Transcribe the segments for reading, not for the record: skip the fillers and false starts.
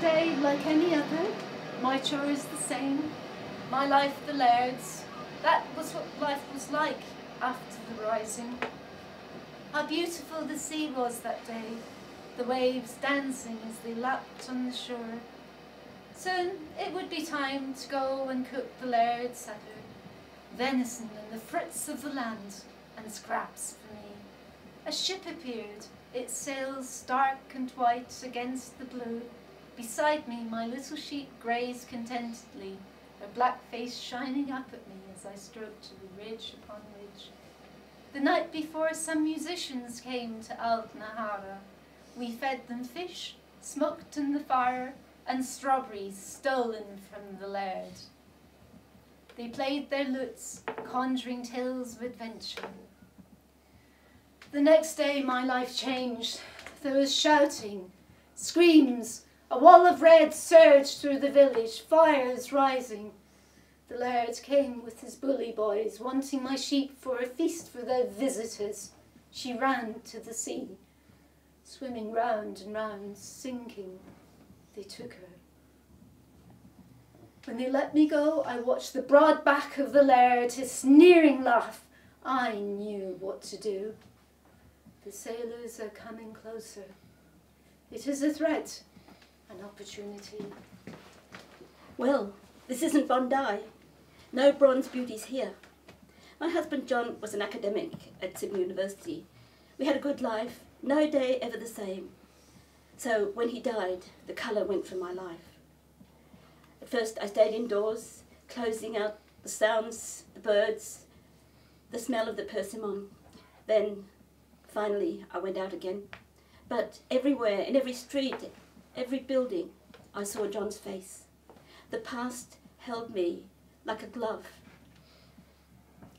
day like any other, my chores the same, my life the laird's. That was what life was like after the rising. How beautiful the sea was that day, the waves dancing as they lapped on the shore. Soon it would be time to go and cook the laird's supper, venison and the fruits of the land, and scraps for me. A ship appeared, its sails dark and white against the blue. Beside me my little sheep grazed contentedly, her black face shining up at me as I stroked to the ridge upon ridge. The night before some musicians came to Nahara. We fed them fish, smoked in the fire, and strawberries stolen from the laird. They played their lutes, conjuring tales of adventure. The next day my life changed. There was shouting, screams, a wall of red surged through the village, fires rising. The laird came with his bully boys, wanting my sheep for a feast for their visitors. She ran to the sea, swimming round and round, sinking. They took her. When they let me go, I watched the broad back of the laird, his sneering laugh. I knew what to do. The sailors are coming closer. It is a threat, an opportunity. Well, this isn't Bondi. No bronze beauties here. My husband John was an academic at Sydney University. We had a good life, no day ever the same. So when he died, the colour went from my life. At first I stayed indoors, closing out the sounds, the birds, the smell of the persimmon. Then, finally, I went out again. But everywhere, in every street, every building, I saw John's face. The past held me like a glove.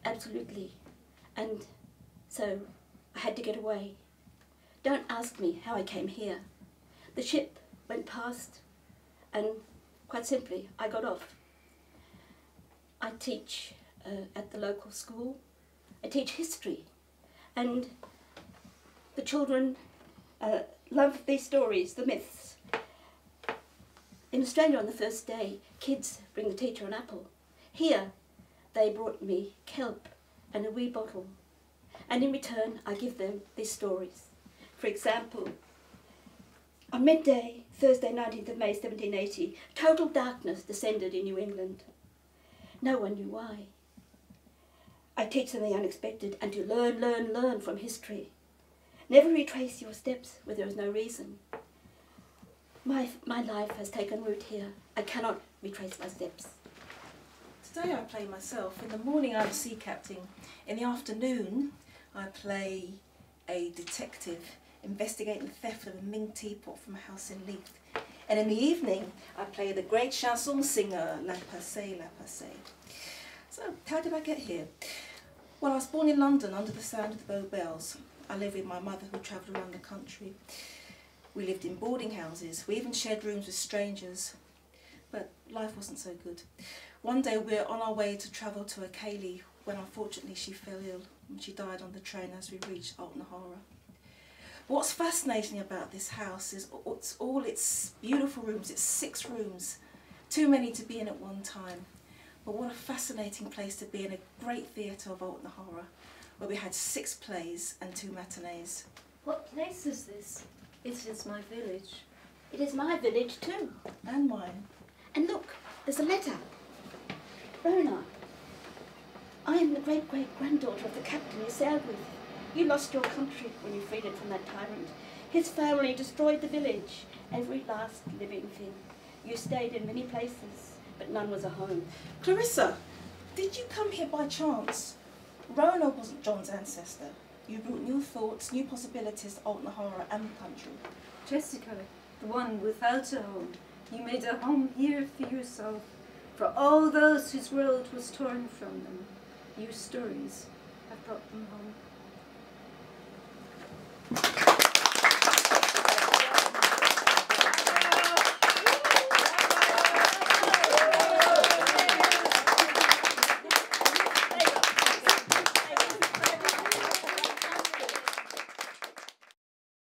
Absolutely. And so I had to get away. Don't ask me how I came here. The ship went past and quite simply I got off. I teach at the local school. I teach history and the children love these stories, the myths. In Australia on the first day, kids bring the teacher an apple. Here, they brought me kelp and a wee bottle. And in return, I give them these stories. For example, on midday, Thursday 19th of May 1780, total darkness descended in New England. No one knew why. I teach them the unexpected and to learn from history. Never retrace your steps where there is no reason. My life has taken root here. I cannot retrace my steps. Today I play myself. In the morning I'm a sea captain. In the afternoon I play a detective investigating the theft of a Ming teapot from a house in Leith. And in the evening I play the great chanson singer, La Passée, La Passée. So how did I get here? Well, I was born in London under the sound of the Bow Bells. I lived with my mother who travelled around the country. We lived in boarding houses. We even shared rooms with strangers. But life wasn't so good. One day we were on our way to travel to Haggerty when unfortunately she fell ill and she died on the train as we reached Nahara. What's fascinating about this house is all its beautiful rooms. It's 6 rooms, too many to be in at one time. But what a fascinating place to be in a great theatre of Nahara, where we had 6 plays and 2 matinees. What place is this? It is my village. It is my village too. And mine. And look, there's a letter. Rona, I am the great-great-granddaughter of the captain you sailed with. You lost your country when you freed it from that tyrant. His family destroyed the village, every last living thing. You stayed in many places, but none was a home. Clarissa, did you come here by chance? Rona wasn't John's ancestor. You brought new thoughts, new possibilities to Nahara and the country. Jessica, the one without a home. You made a home here for yourself, for all those whose world was torn from them. Your stories have brought them home.